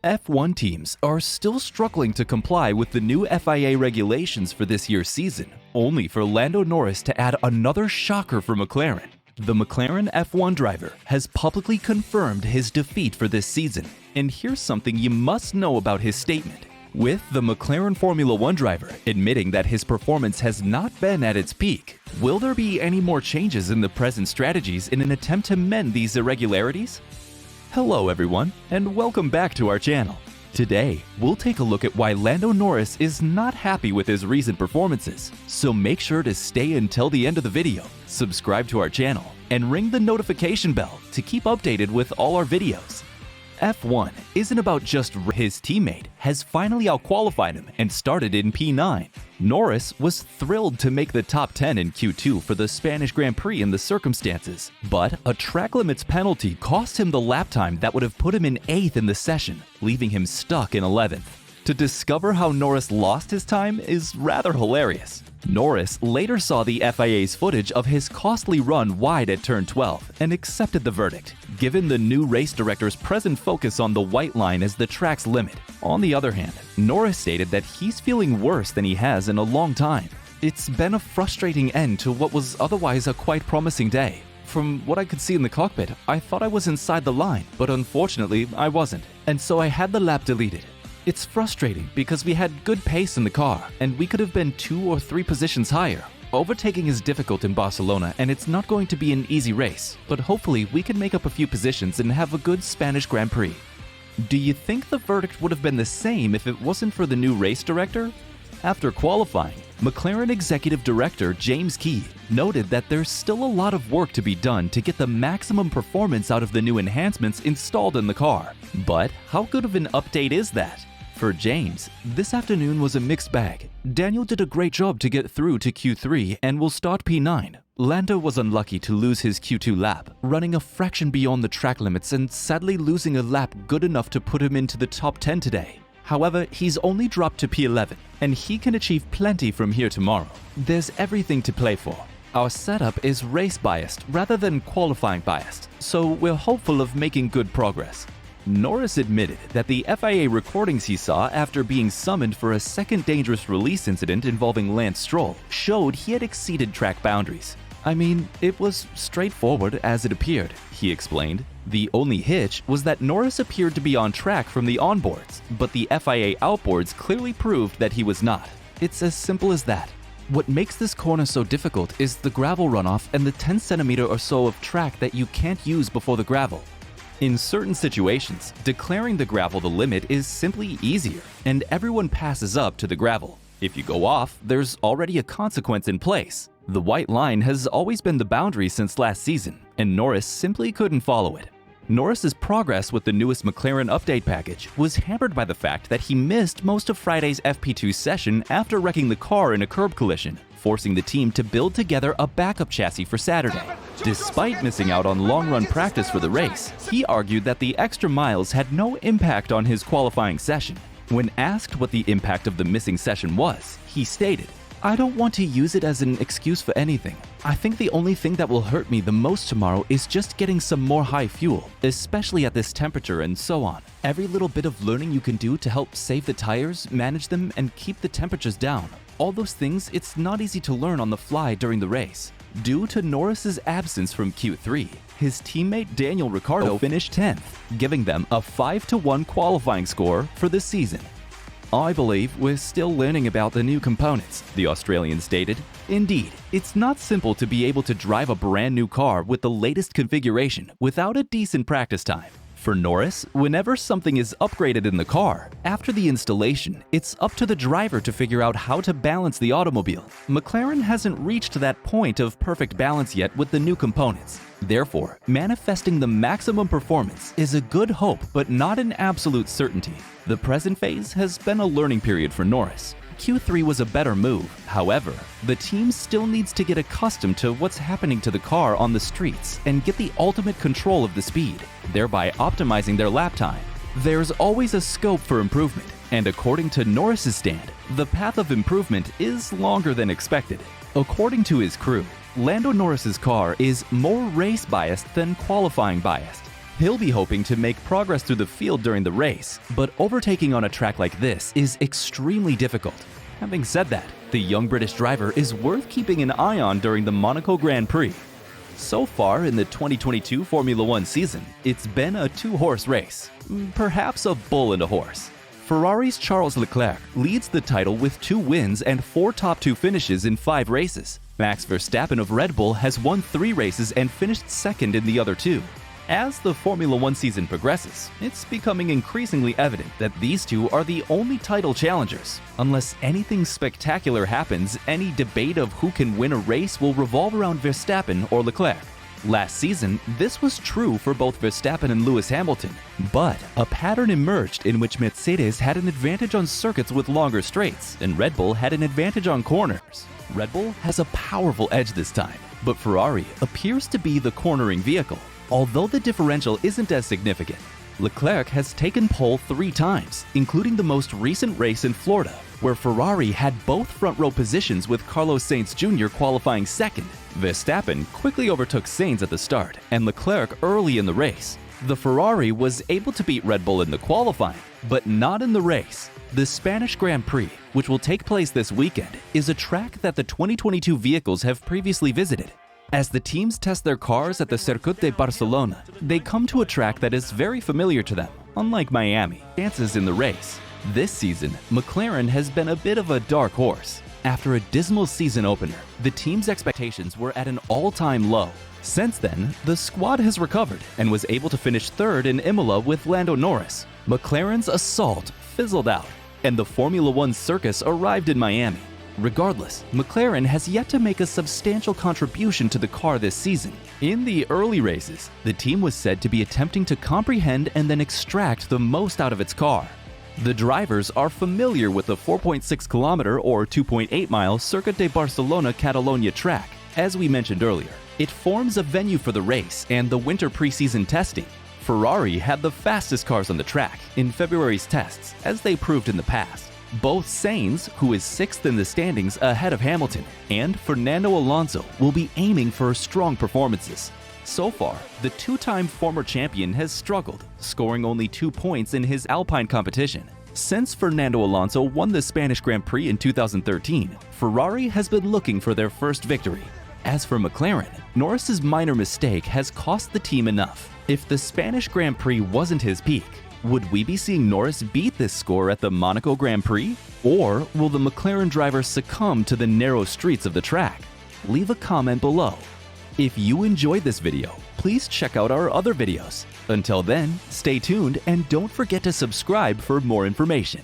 F1 teams are still struggling to comply with the new FIA regulations for this year's season, only for Lando Norris to add another shocker for McLaren. The McLaren F1 driver has publicly confirmed his defeat for this season, and here's something you must know about his statement. With the McLaren Formula One driver admitting that his performance has not been at its peak, will there be any more changes in the present strategies in an attempt to mend these irregularities? Hello everyone, and welcome back to our channel. Today, we'll take a look at why Lando Norris is not happy with his recent performances, so make sure to stay until the end of the video, subscribe to our channel, and ring the notification bell to keep updated with all our videos. F1 isn't about just his teammate has finally outqualified him and started in P9. Norris was thrilled to make the top 10 in Q2 for the Spanish Grand Prix in the circumstances, but a track limits penalty cost him the lap time that would have put him in 8th in the session, leaving him stuck in 11th. To discover how Norris lost his time is rather hilarious. Norris later saw the FIA's footage of his costly run wide at turn 12 and accepted the verdict, given the new race director's present focus on the white line as the track's limit. On the other hand, Norris stated that he's feeling worse than he has in a long time. It's been a frustrating end to what was otherwise a quite promising day. From what I could see in the cockpit, I thought I was inside the line, but unfortunately I wasn't, and so I had the lap deleted. It's frustrating because we had good pace in the car and we could have been 2 or 3 positions higher. Overtaking is difficult in Barcelona and it's not going to be an easy race, but hopefully we can make up a few positions and have a good Spanish Grand Prix. Do you think the verdict would have been the same if it wasn't for the new race director? After qualifying, McLaren Executive Director James Key noted that there's still a lot of work to be done to get the maximum performance out of the new enhancements installed in the car. But how good of an update is that? For James, this afternoon was a mixed bag. Daniel did a great job to get through to Q3 and will start P9. Lando was unlucky to lose his Q2 lap, running a fraction beyond the track limits and sadly losing a lap good enough to put him into the top 10 today. However, he's only dropped to P11, and he can achieve plenty from here tomorrow. There's everything to play for. Our setup is race biased rather than qualifying biased, so we're hopeful of making good progress. Norris admitted that the FIA recordings he saw after being summoned for a second dangerous release incident involving Lance Stroll showed he had exceeded track boundaries. I mean, it was straightforward as it appeared, he explained. The only hitch was that Norris appeared to be on track from the onboards, but the FIA outboards clearly proved that he was not. It's as simple as that. What makes this corner so difficult is the gravel runoff and the 10 centimeter or so of track that you can't use before the gravel. In certain situations, declaring the gravel the limit is simply easier, and everyone passes up to the gravel. If you go off, there's already a consequence in place. The white line has always been the boundary since last season, and Norris simply couldn't follow it. Norris's progress with the newest McLaren update package was hampered by the fact that he missed most of Friday's FP2 session after wrecking the car in a curb collision, forcing the team to build together a backup chassis for Saturday. Despite missing out on long-run practice for the race, he argued that the extra miles had no impact on his qualifying session. When asked what the impact of the missing session was, he stated, "I don't want to use it as an excuse for anything. I think the only thing that will hurt me the most tomorrow is just getting some more high fuel, especially at this temperature and so on. Every little bit of learning you can do to help save the tires, manage them, and keep the temperatures down. All those things, it's not easy to learn on the fly during the race." Due to Norris's absence from Q3, his teammate Daniel Ricciardo finished 10th, giving them a 5-1 qualifying score for this season. "I believe we're still learning about the new components," the Australian stated. Indeed, it's not simple to be able to drive a brand new car with the latest configuration without a decent practice time. For Norris, whenever something is upgraded in the car, after the installation, it's up to the driver to figure out how to balance the automobile. McLaren hasn't reached that point of perfect balance yet with the new components. Therefore, manifesting the maximum performance is a good hope but not an absolute certainty. The present phase has been a learning period for Norris. Q3 was a better move. However, the team still needs to get accustomed to what's happening to the car on the streets and get the ultimate control of the speed, thereby optimizing their lap time. There's always a scope for improvement, and according to Norris's stand, the path of improvement is longer than expected. According to his crew, Lando Norris's car is more race biased than qualifying biased. He'll be hoping to make progress through the field during the race, but overtaking on a track like this is extremely difficult. Having said that, the young British driver is worth keeping an eye on during the Monaco Grand Prix. So far in the 2022 Formula One season, it's been a two-horse race, perhaps a bull and a horse. Ferrari's Charles Leclerc leads the title with 2 wins and 4 top 2 finishes in 5 races. Max Verstappen of Red Bull has won 3 races and finished second in the other 2. As the Formula One season progresses, it's becoming increasingly evident that these two are the only title challengers. Unless anything spectacular happens, any debate of who can win a race will revolve around Verstappen or Leclerc. Last season, this was true for both Verstappen and Lewis Hamilton, but a pattern emerged in which Mercedes had an advantage on circuits with longer straights, and Red Bull had an advantage on corners. Red Bull has a powerful edge this time, but Ferrari appears to be the cornering vehicle. Although the differential isn't as significant, Leclerc has taken pole 3 times, including the most recent race in Florida, where Ferrari had both front row positions with Carlos Sainz Jr. qualifying second. Verstappen quickly overtook Sainz at the start, and Leclerc early in the race. The Ferrari was able to beat Red Bull in the qualifying, but not in the race. The Spanish Grand Prix, which will take place this weekend, is a track that the 2022 vehicles have previously visited. As the teams test their cars at the Circuit de Barcelona, they come to a track that is very familiar to them, unlike Miami. Chances in the race. This season, McLaren has been a bit of a dark horse. After a dismal season opener, the team's expectations were at an all-time low. Since then, the squad has recovered and was able to finish 3rd in Imola with Lando Norris. McLaren's assault fizzled out, and the Formula One circus arrived in Miami. Regardless, McLaren has yet to make a substantial contribution to the car this season. In the early races, the team was said to be attempting to comprehend and then extract the most out of its car. The drivers are familiar with the 4.6-kilometer or 2.8-mile Circuit de Barcelona Catalonia track. As we mentioned earlier, it forms a venue for the race and the winter preseason testing. Ferrari had the fastest cars on the track in February's tests, as they proved in the past. Both Sainz, who is 6th in the standings ahead of Hamilton, and Fernando Alonso will be aiming for strong performances. So far, the 2-time former champion has struggled, scoring only 2 points in his Alpine competition. Since Fernando Alonso won the Spanish Grand Prix in 2013, Ferrari has been looking for their first victory. As for McLaren, Norris's minor mistake has cost the team enough. If the Spanish Grand Prix wasn't his peak, would we be seeing Norris beat this score at the Monaco Grand Prix? Or will the McLaren driver succumb to the narrow streets of the track? Leave a comment below. If you enjoyed this video, please check out our other videos. Until then, stay tuned and don't forget to subscribe for more information.